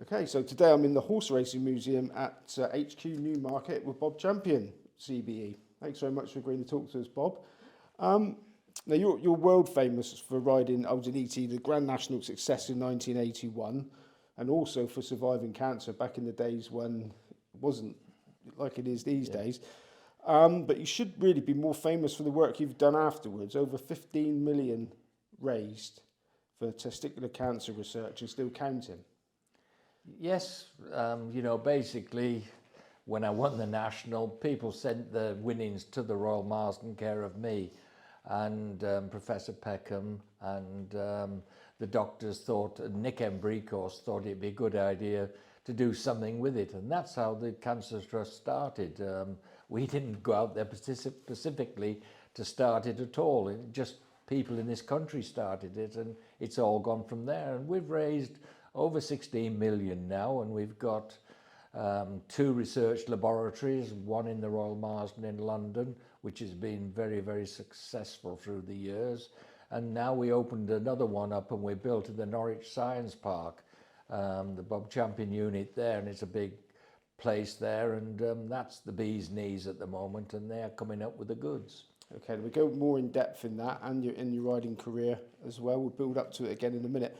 Okay, so today I'm in the Horse Racing Museum at HQ Newmarket with Bob Champion, CBE. Thanks very much for agreeing to talk to us, Bob. Um, Now, you're world famous for riding Aldaniti, the Grand National success in 1981, and also for surviving cancer back in the days when it wasn't like it is these Yeah. days. But you should really be more famous for the work you've done afterwards. Over 15 million raised for testicular cancer research and still counting. Yes, basically, when I won the national, people sent the winnings to the Royal Marsden care of me, and Professor Peckham and the doctors thought, and Nick Embricos thought it'd be a good idea to do something with it, and that's how the Cancer Trust started. We didn't go out there specifically to start it at all. It just people in this country started it, and it's all gone from there. And we've raised over 16 million now, and we've got 2 research laboratories, one in the Royal Marsden in London, which has been very, very successful through the years. And now we opened another one up, and we built in the Norwich Science Park, the Bob Champion unit there, and it's a big place there, and that's the bee's knees at the moment, and they're coming up with the goods. Okay, we go more in depth in that and your riding career as well. We'll build up to it again in a minute.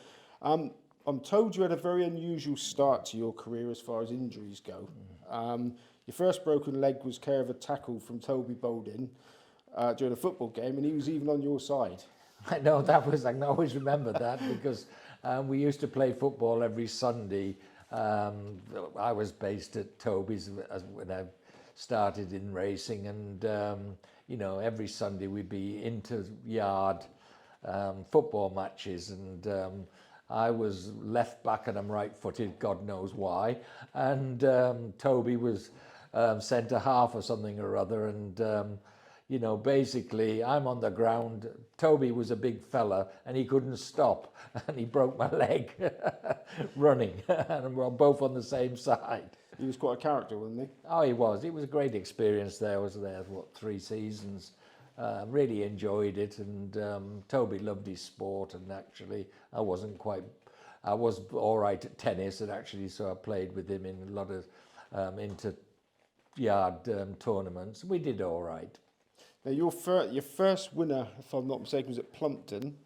I'm told you had a very unusual start to your career as far as injuries go. Your first broken leg was care of a tackle from Toby Balding during a football game, and he was even on your side. I know that was, I can always remember that because we used to play football every Sunday. I was based at Toby's when I started in racing, and every Sunday we'd be inter-yard football matches, and I was left back and I'm right-footed, God knows why, and Toby was centre half or something or other, and basically I'm on the ground. Toby was a big fella and he couldn't stop, and he broke my leg running, and we're both on the same side. He was quite a character, wasn't he? Oh, he was. It was a great experience there. I was there, 3 seasons. Really enjoyed it, and Toby loved his sport, and actually I was all right at tennis, and actually so I played with him in a lot of inter-yard tournaments. We did all right. Now, your first winner, if I'm not mistaken, was at Plumpton,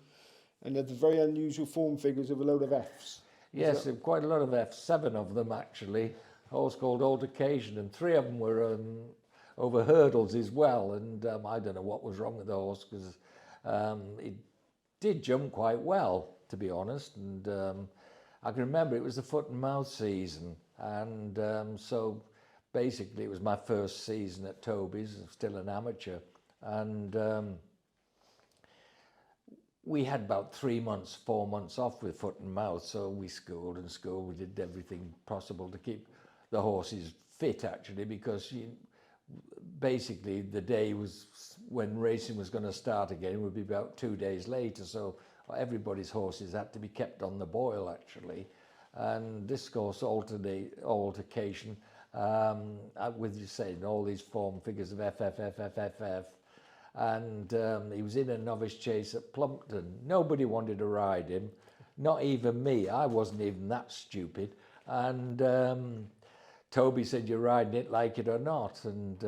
and had the very unusual form figures of a load of Fs. Yes, quite a lot of Fs, 7 of them actually. A horse called Altercation, and 3 of them were over hurdles as well, and I don't know what was wrong with the horse, because it did jump quite well, to be honest, and I can remember it was the foot and mouth season, and so basically it was my first season at Toby's, still an amateur, and we had about 3 months, 4 months off with foot and mouth, so we schooled, we did everything possible to keep the horses fit, actually, because basically the day was when racing was going to start again would be about 2 days later, so everybody's horses had to be kept on the boil, actually. And this course Altercation, with you saying all these form figures of FFFFFF, and he was in a novice chase at Plumpton. Nobody wanted to ride him, not even me. I wasn't even that stupid, and Toby said, "You're riding it, like it or not," and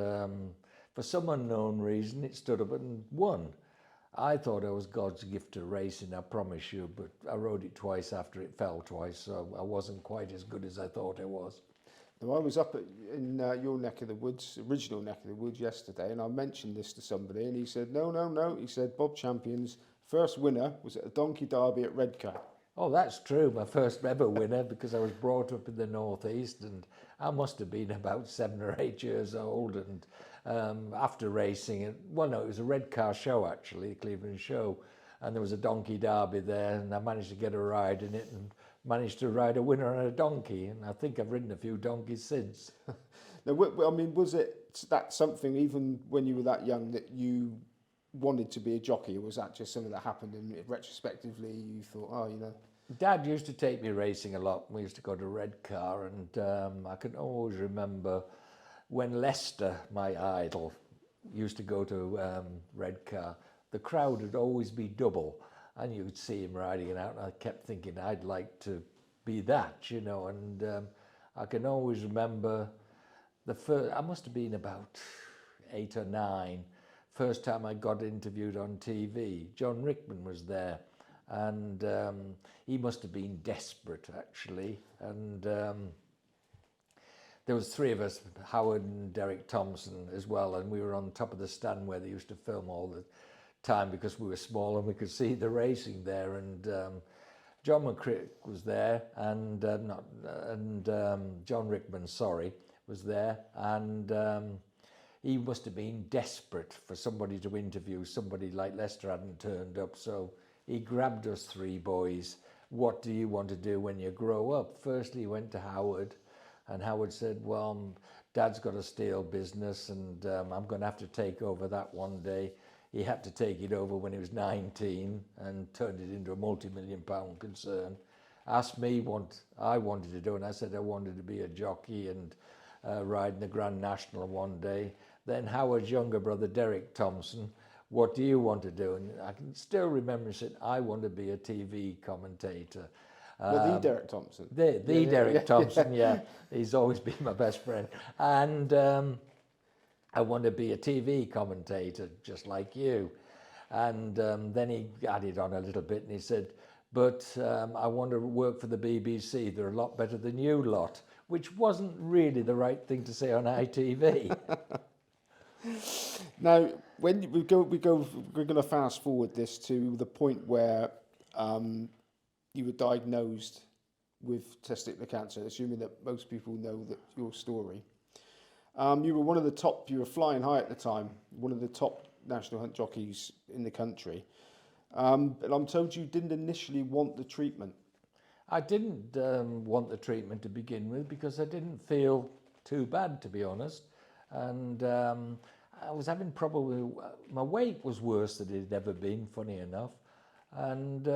for some unknown reason it stood up and won. I thought I was God's gift to racing, I promise you, but I rode it twice after it fell twice, so I wasn't quite as good as I thought I was. Now, I was up in your neck of the woods, original neck of the woods, yesterday, and I mentioned this to somebody, and he said, no. He said, Bob Champion's first winner was at a Donkey Derby at Redcar. Oh, that's true. My first ever winner, because I was brought up in the northeast, and I must have been about 7 or 8 years old. And after racing, it was a Redcar show, actually, a Cleveland show, and there was a Donkey Derby there, and I managed to get a ride in it and managed to ride a winner on a donkey, and I think I've ridden a few donkeys since. Now, I mean, was it that something, even when you were that young, that you wanted to be a jockey, or was that just something that happened and retrospectively you thought, Dad used to take me racing a lot. We used to go to Redcar, and I can always remember when Lester, my idol, used to go to Redcar, the crowd would always be double, and you would see him riding it out, and I kept thinking I'd like to be that, you know. And I can always remember the first, I must have been about 8 or 9, first time I got interviewed on TV. John Rickman was there, and he must have been desperate, actually. And there was 3 of us, Howard and Derek Thompson as well, and we were on top of the stand where they used to film all the time because we were small and we could see the racing there. And John McCrick was there, and John Rickman, sorry, was there, and he must have been desperate for somebody to interview. Somebody like Lester hadn't turned up, so he grabbed us 3 boys. What do you want to do when you grow up? Firstly, he went to Howard, and Howard said, well, Dad's got a steel business, and I'm going to have to take over that one day. He had to take it over when he was 19 and turned it into a multi-million-pound concern. Asked me what I wanted to do, and I said I wanted to be a jockey and ride in the Grand National one day. Then Howard's younger brother, Derek Thompson, what do you want to do? And I can still remember him saying, I want to be a TV commentator. Well, the Derek Thompson. The Derek Thompson, yeah. He's always been my best friend. And I want to be a TV commentator, just like you. And then he added on a little bit and he said, but I want to work for the BBC. They're a lot better than you lot, which wasn't really the right thing to say on ITV. Now, when we're going to fast forward this to the point where you were diagnosed with testicular cancer, assuming that most people know that your story. You were one of the top, you were flying high at the time, one of the top national hunt jockeys in the country. But I'm told you didn't initially want the treatment. I didn't want the treatment to begin with because I didn't feel too bad, to be honest. And I was having probably, my weight was worse than it had ever been, funny enough. And,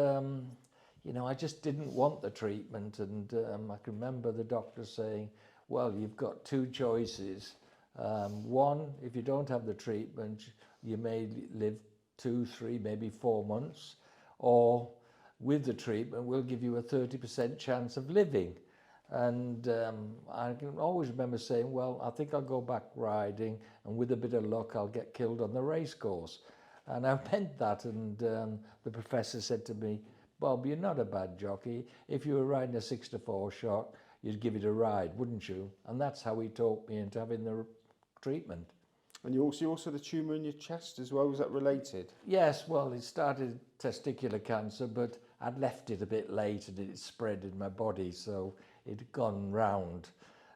you know, I just didn't want the treatment. And I can remember the doctor saying, well, you've got 2 choices. One, if you don't have the treatment, you may live 2, 3, maybe 4 months. Or with the treatment, we'll give you a 30% chance of living. And I can always remember saying, well, I think I'll go back riding, and with a bit of luck, I'll get killed on the race course. And I meant that, and the professor said to me, Bob, you're not a bad jockey. If you were riding a 6-4 shot, you'd give it a ride, wouldn't you? And that's how he talked me into having the treatment. And you also the tumour in your chest as well, was that related? Yes, well, it started testicular cancer, but I'd left it a bit late and it spread in my body, so it had gone round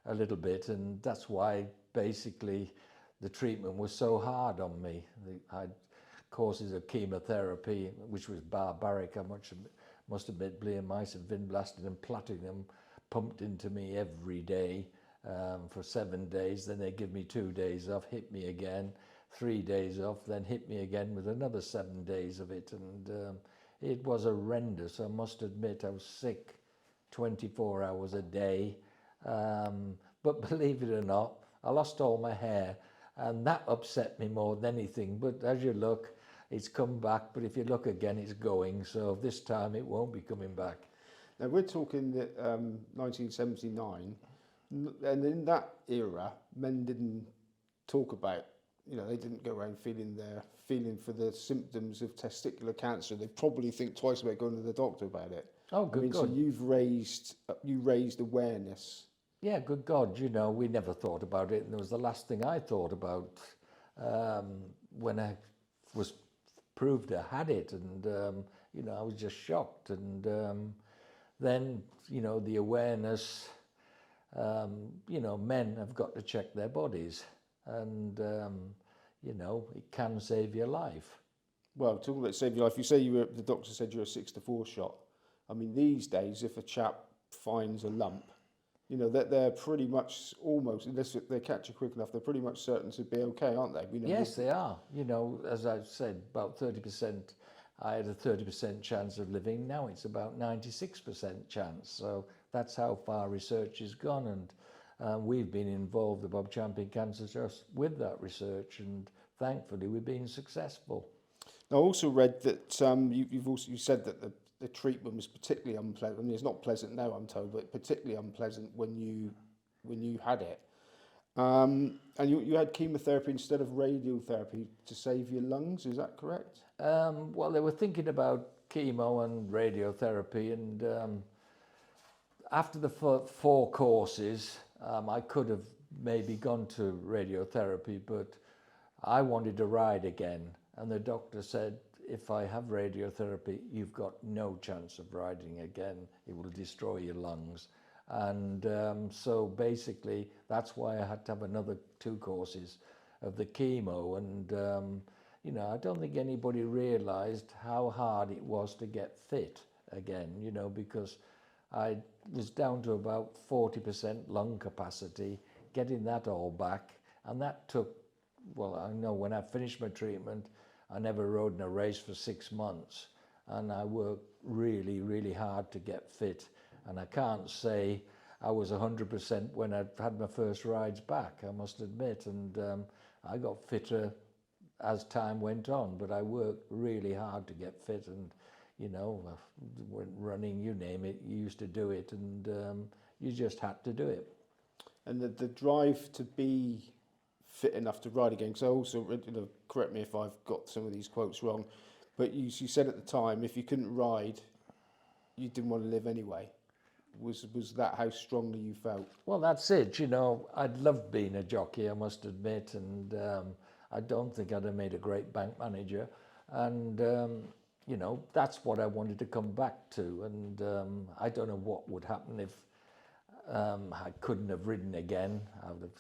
a little bit, and that's why basically the treatment was so hard on me. I had courses of chemotherapy, which was barbaric. I must admit, bleomycin, vinblastin and platinum pumped into me every day for 7 days. Then they give me 2 days off, hit me again, 3 days off, then hit me again with another 7 days of it. And it was horrendous. I must admit, I was sick 24 hours a day. But believe it or not, I lost all my hair, and that upset me more than anything. But as you look, it's come back, but if you look again, it's going. So this time it won't be coming back. Now we're talking that 1979, and in that era, men didn't talk about, you know, they didn't go around feeling for the symptoms of testicular cancer. They probably think twice about going to the doctor about it. Oh, good God. So you raised awareness. Yeah, good God, you know, we never thought about it, and it was the last thing I thought about when I was proved I had it, and you know, I was just shocked. And then, you know, the awareness, you know, men have got to check their bodies, and you know, it can save your life. Well, talking about saving your life, you say the doctor said you're a 6-4 shot. I mean, these days, if a chap finds a lump, you know, that they're pretty much almost, unless they catch it quick enough, they're pretty much certain to be okay, aren't they? You know, yes, they are. You know, as I've said, about 30%, I had a 30% chance of living. Now it's about 96% chance. So that's how far research has gone. And we've been involved, the Bob Champion Cancer Trust, with that research. And thankfully, we've been successful. I also read that you said that the treatment was particularly unpleasant. I mean, it's not pleasant now, I'm told, but particularly unpleasant when you had it. And you had chemotherapy instead of radiotherapy to save your lungs. Is that correct? Well, they were thinking about chemo and radiotherapy, and after the four courses, I could have maybe gone to radiotherapy, but I wanted to ride again, and the doctor said, if I have radiotherapy, you've got no chance of riding again. It will destroy your lungs. And so basically, that's why I had to have another 2 courses of the chemo. And, you know, I don't think anybody realized how hard it was to get fit again, you know, because I was down to about 40% lung capacity, getting that all back. And that took, well, I know when I finished my treatment, I never rode in a race for 6 months, and I worked really, really hard to get fit. And I can't say I was 100% when I had my first rides back, I must admit. And I got fitter as time went on, but I worked really hard to get fit. And, you know, when running, you name it, you used to do it, and you just had to do it. And the drive to be fit enough to ride again. So also, you know, correct me if I've got some of these quotes wrong, but you said at the time, if you couldn't ride, you didn't want to live anyway. Was that how strongly you felt? Well, that's it. You know, I'd loved being a jockey, I must admit, and I don't think I'd have made a great bank manager. And you know, that's what I wanted to come back to. And I don't know what would happen if I couldn't have ridden again.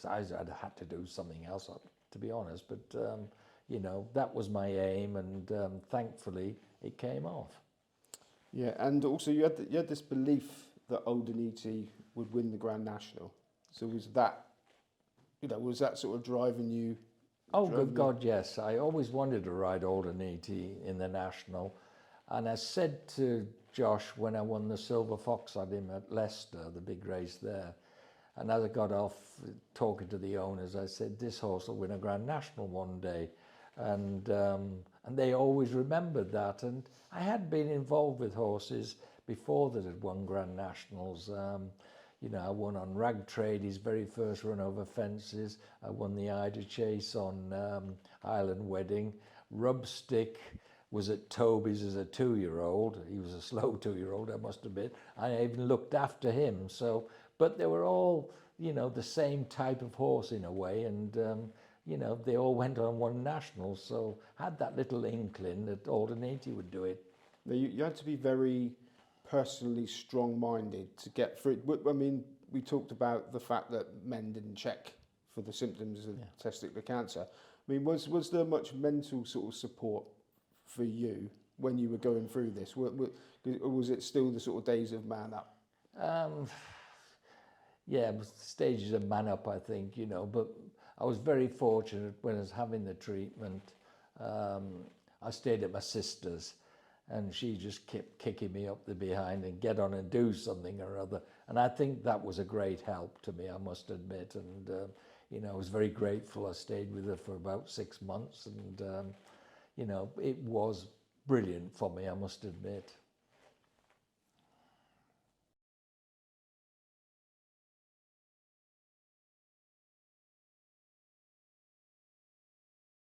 I'd have had to do something else, to be honest. But you know, that was my aim, and thankfully it came off. Yeah, and also you had this belief that Aldaniti would win the Grand National. So was that, you know, was that sort of driving you? Oh, good God, yes. I always wanted to ride Aldaniti in the National. And I said to Josh when I won the Silver Fox at him at Leicester, the big race there, and as I got off talking to the owners, I said, this horse will win a Grand National one day. And they always remembered that. And I had been involved with horses before that had won Grand Nationals. You know, I won on Rag Trade, his very first run over fences. I won the Ida Chase on Island Wedding. Rubstick was at Toby's as a 2-year-old. He was a slow 2-year-old, I must admit. I even looked after him. So, but they were all, you know, the same type of horse in a way. And, you know, they all went on one national. So I had that little inkling that Aldaniti would do it. Now, you had to be very personally strong-minded to get through. I mean, we talked about the fact that men didn't check for the symptoms of testicular cancer. I mean, was there much mental sort of support for you when you were going through this? Or was it still the sort of days of man up? Yeah, it was stages of man up, I think, you know, but I was very fortunate when I was having the treatment. I stayed at my sister's, and she just kept kicking me up the behind and get on and do something or other. And I think that was a great help to me, I must admit. And, you know, I was very grateful. I stayed with her for about 6 months, and, you know, it was brilliant for me, I must admit.